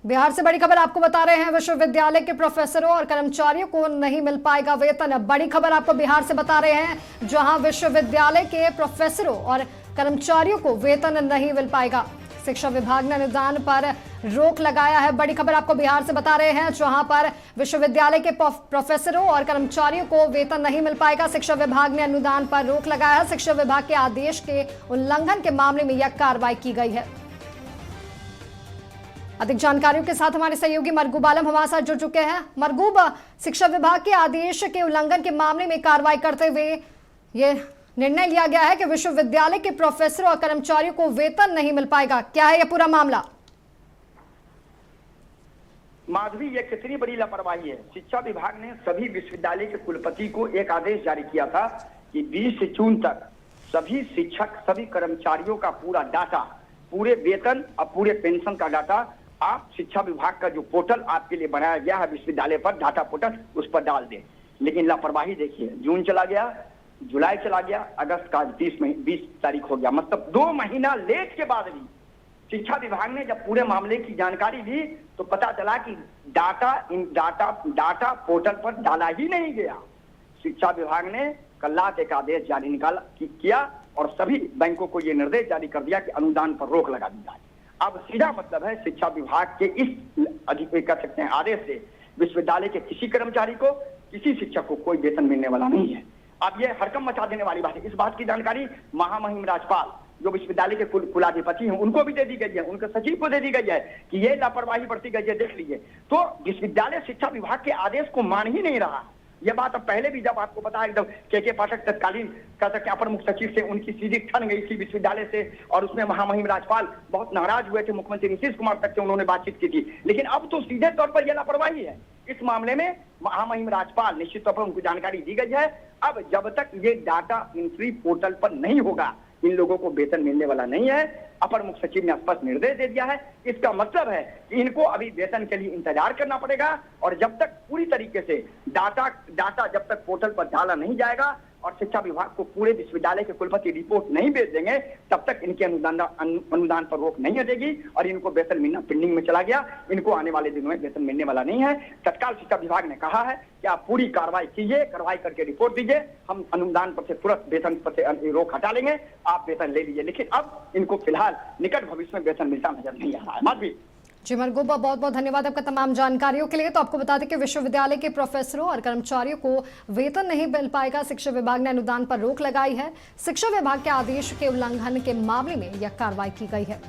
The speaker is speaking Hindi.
बिहार से बड़ी खबर आपको बता रहे हैं। विश्वविद्यालय के प्रोफेसरों और कर्मचारियों को नहीं मिल पाएगा वेतन। बड़ी खबर आपको बिहार से बता रहे हैं, जहां विश्वविद्यालय के प्रोफेसरों और कर्मचारियों को वेतन नहीं मिल पाएगा। शिक्षा विभाग ने अनुदान पर रोक लगाया है। बड़ी खबर आपको बिहार से बता रहे हैं, जहां पर विश्वविद्यालय के प्रोफेसरों और कर्मचारियों को वेतन नहीं मिल पाएगा। शिक्षा विभाग ने अनुदान पर रोक लगाया है। शिक्षा विभाग के आदेश के उल्लंघन के मामले में यह कार्रवाई की गई है। अधिक जानकारियों के साथ हमारे सहयोगी मरगूब आलम हमारे साथ जुड़ चुके हैं। मरगूब, शिक्षा विभाग के आदेश के उल्लंघन के मामले में कार्रवाई करते हुए ये निर्णय लिया गया है कि विश्वविद्यालय के प्रोफेसरों और कर्मचारियों को वेतन नहीं मिल पाएगा। क्या है यह पूरा मामला? माधवी, ये कितनी बड़ी लापरवाही है। शिक्षा विभाग ने सभी विश्वविद्यालय के कुलपति को एक आदेश जारी किया था कि 20 जून तक सभी शिक्षक, सभी कर्मचारियों का पूरा डाटा, पूरे वेतन और पूरे पेंशन का डाटा आप शिक्षा विभाग का जो पोर्टल आपके लिए बनाया गया है विश्वविद्यालय पर, डाटा पोर्टल, उस पर डाल दें। लेकिन लापरवाही देखिए, जून चला गया, जुलाई चला गया, अगस्त का 20 तारीख हो गया, मतलब 2 महीना लेट के बाद भी शिक्षा विभाग ने जब पूरे मामले की जानकारी दी तो पता चला कि डाटा पोर्टल पर डाला ही नहीं गया। शिक्षा विभाग ने कल रात एक आदेश जारी किया और सभी बैंकों को यह निर्देश जारी कर दिया कि अनुदान पर रोक लगा दी जाए। अब सीधा मतलब है शिक्षा विभाग के इस कर सकते हैं आदेश से विश्वविद्यालय के किसी कर्मचारी को, किसी शिक्षक को कोई वेतन मिलने वाला नहीं है। अब ये हड़कंप मचा देने वाली बात है। इस बात की जानकारी महामहिम राज्यपाल जो विश्वविद्यालय के कुलाधिपति हैं उनको भी दे दी गई है, उनके सचिव को दे दी गई है कि ये लापरवाही बरती गई है, देख लीजिए। तो विश्वविद्यालय शिक्षा विभाग के आदेश को मान ही नहीं रहा। यह बात अब पहले भी जब आपको पता है, एकदम के पाठक तत्कालीन कह सकते अपर मुख्य सचिव से उनकी सीधी ठन गई थी विश्वविद्यालय से, और उसमें महामहिम राज्यपाल बहुत नाराज हुए थे, मुख्यमंत्री नीतीश कुमार तक से उन्होंने बातचीत की थी। लेकिन अब तो सीधे तौर पर यह लापरवाही है। इस मामले में महामहिम राज्यपाल निश्चित तौर पर उनको जानकारी दी गई है। अब जब तक ये डाटा एंट्री पोर्टल पर नहीं होगा, इन लोगों को वेतन मिलने वाला नहीं है। अपर मुख्य सचिव ने स्पष्ट निर्देश दे दिया है। इसका मतलब है कि इनको अभी वेतन के लिए इंतजार करना पड़ेगा, और जब तक पूरी तरीके से डाटा जब तक पोर्टल पर डाला नहीं जाएगा और शिक्षा विभाग को पूरे विश्वविद्यालय के कुलपति रिपोर्ट नहीं भेज देंगे, तब तक इनके अनुदान पर रोक नहीं हटेगी और इनको वेतन मिलना पेंडिंग में चला गया। इनको आने वाले दिनों में वेतन मिलने वाला नहीं है। तत्काल शिक्षा विभाग ने कहा है कि आप पूरी कार्रवाई कीजिए, कार्रवाई करके रिपोर्ट दीजिए, हम अनुदान पर से तुरंत वेतन पर से रोक हटा लेंगे, आप वेतन ले लीजिए। लेकिन अब इनको फिलहाल निकट भविष्य में वेतन मिलता नजर नहीं आ रहा है। माधवी जी मरगूब, बहुत बहुत धन्यवाद आपका तमाम जानकारियों के लिए। तो आपको बता दें कि विश्वविद्यालय के प्रोफेसरों और कर्मचारियों को वेतन नहीं मिल पाएगा। शिक्षा विभाग ने अनुदान पर रोक लगाई है। शिक्षा विभाग के आदेश के उल्लंघन के मामले में यह कार्रवाई की गई है।